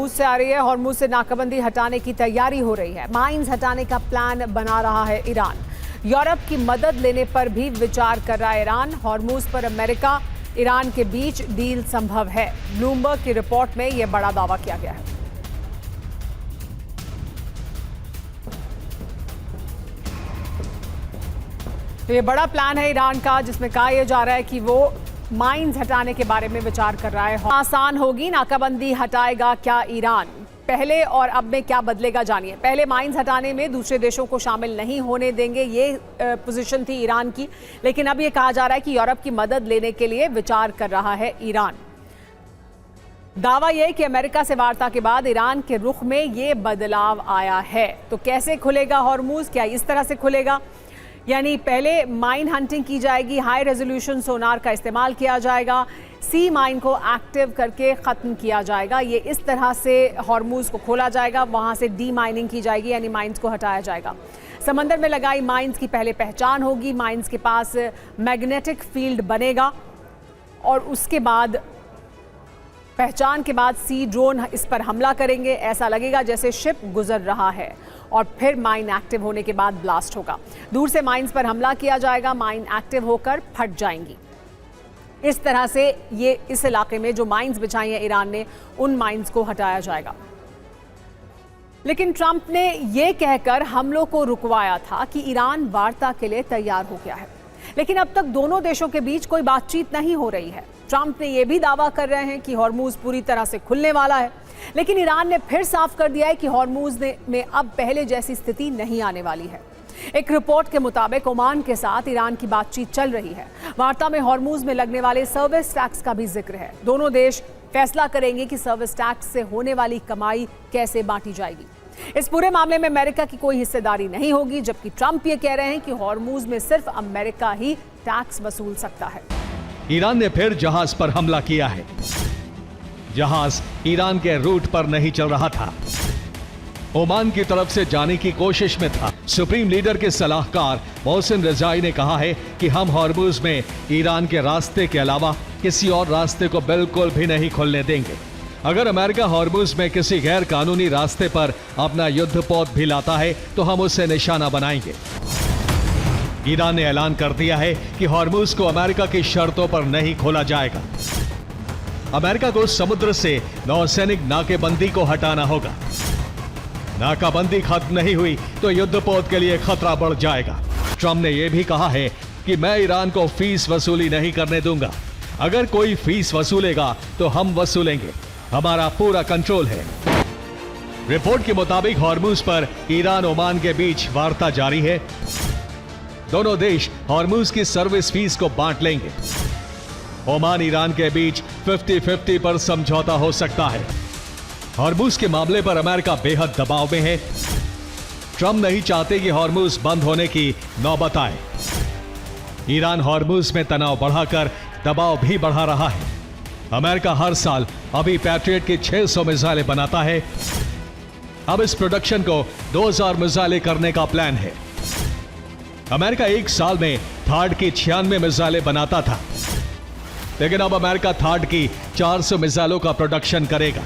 Hormuz से आ रही है। हॉर्मुज से नाकाबंदी हटाने की तैयारी हो रही है। माइंस हटाने का प्लान बना रहा है ईरान। यूरोप की मदद लेने पर भी विचार कर रहा है ईरान। हॉर्मुज पर अमेरिका ईरान के बीच डील संभव है। ब्लूमबर्ग की रिपोर्ट में यह बड़ा दावा किया गया है। तो ये बड़ा प्लान है ईरान का, जिसमें कहा यह जा रहा है कि वो माइंस हटाने के बारे में विचार कर रहा है। आसान होगी नाकाबंदी हटाएगा क्या ईरान? पहले और अब में क्या बदलेगा जानिए। पहले माइंस हटाने में दूसरे देशों को शामिल नहीं होने देंगे, ये पोजीशन थी ईरान की। लेकिन अब ये कहा जा रहा है कि यूरोप की मदद लेने के लिए विचार कर रहा है ईरान। दावा यह कि अमेरिका से वार्ता के बाद ईरान के रुख में ये बदलाव आया है। तो कैसे खुलेगा हॉर्मुज? क्या इस तरह से खुलेगा, यानी पहले माइन हंटिंग की जाएगी, हाई रेजोल्यूशन सोनार का इस्तेमाल किया जाएगा, सी माइन को एक्टिव करके ख़त्म किया जाएगा। ये इस तरह से हॉर्मुज को खोला जाएगा। वहाँ से डी माइनिंग की जाएगी, यानी माइंस को हटाया जाएगा। समंदर में लगाई माइंस की पहले पहचान होगी। माइंस के पास मैग्नेटिक फील्ड बनेगा और उसके बाद पहचान के बाद सी ड्रोन इस पर हमला करेंगे। ऐसा लगेगा जैसे शिप गुजर रहा है और फिर माइन एक्टिव होने के बाद ब्लास्ट होगा। दूर से माइंस पर हमला किया जाएगा, माइन एक्टिव होकर फट जाएंगी। इस तरह से ये इस इलाके में जो माइंस बिछाई हैं ईरान ने, उन माइंस को हटाया जाएगा। लेकिन ट्रंप ने ये कहकर हमलों को रुकवाया था कि ईरान वार्ता के लिए तैयार हो गया है। लेकिन अब तक दोनों देशों के बीच कोई बातचीत नहीं हो रही है। ट्रंप ने यह भी दावा कर रहे हैं कि हॉर्मुज पूरी तरह से खुलने वाला है। लेकिन ईरान ने फिर साफ कर दिया है कि हॉर्मुज में अब पहले जैसी स्थिति नहीं आने वाली है। एक रिपोर्ट के मुताबिक ओमान के साथ ईरान की बातचीत चल रही है। वार्ता में हॉर्मुज में लगने वाले सर्विस टैक्स का भी जिक्र है। दोनों देश फैसला करेंगे कि सर्विस टैक्स से होने वाली कमाई कैसे बांटी जाएगी। इस पूरे मामले में अमेरिका की कोई हिस्सेदारी नहीं होगी, जबकि ट्रंप ये कह रहे हैं कि हॉर्मुज में सिर्फ अमेरिका ही टैक्स वसूल सकता है। ईरान ने फिर जहाज पर हमला किया है। जहाज ईरान के रूट पर नहीं चल रहा था, ओमान की तरफ से जाने की कोशिश में था। सुप्रीम लीडर के सलाहकार मोहसिन रजाई ने कहा है कि हम हॉर्मुज में ईरान के रास्ते के अलावा किसी और रास्ते को बिल्कुल भी नहीं खोलने देंगे। अगर अमेरिका हॉर्मुज में किसी गैर कानूनी रास्ते पर अपना युद्धपोत भी लाता है तो हम उसे निशाना बनाएंगे। ईरान ने ऐलान कर दिया है कि हॉर्मुज को अमेरिका की शर्तों पर नहीं खोला जाएगा। अमेरिका को समुद्र से नौसैनिक नाकेबंदी को हटाना होगा। नाकाबंदी खत्म नहीं हुई तो युद्धपोत के लिए खतरा बढ़ जाएगा। ट्रंप ने यह भी कहा है कि मैं ईरान को फीस वसूली नहीं करने दूंगा। अगर कोई फीस वसूलेगा तो हम वसूलेंगे, हमारा पूरा कंट्रोल है। रिपोर्ट के मुताबिक हॉर्मुज पर ईरान ओमान के बीच वार्ता जारी है। दोनों देश हॉर्मुज की सर्विस फीस को बांट लेंगे। ओमान ईरान के बीच 50-50 पर समझौता हो सकता है। हॉर्मुज के मामले पर अमेरिका बेहद दबाव में है। ट्रंप नहीं चाहते कि हॉर्मुज बंद होने की नौबत आए। ईरान हॉर्मुज में तनाव बढ़ाकर दबाव भी बढ़ा रहा है। अमेरिका हर साल अभी पैट्रियट की 600 मिसाइलें बनाता है। अब इस प्रोडक्शन को 2000 मिसाइलें करने का प्लान है। अमेरिका एक साल में थार्ड की 96 मिसाइलें बनाता था, लेकिन अब अमेरिका थार्ड की 400 मिसाइलों का प्रोडक्शन करेगा।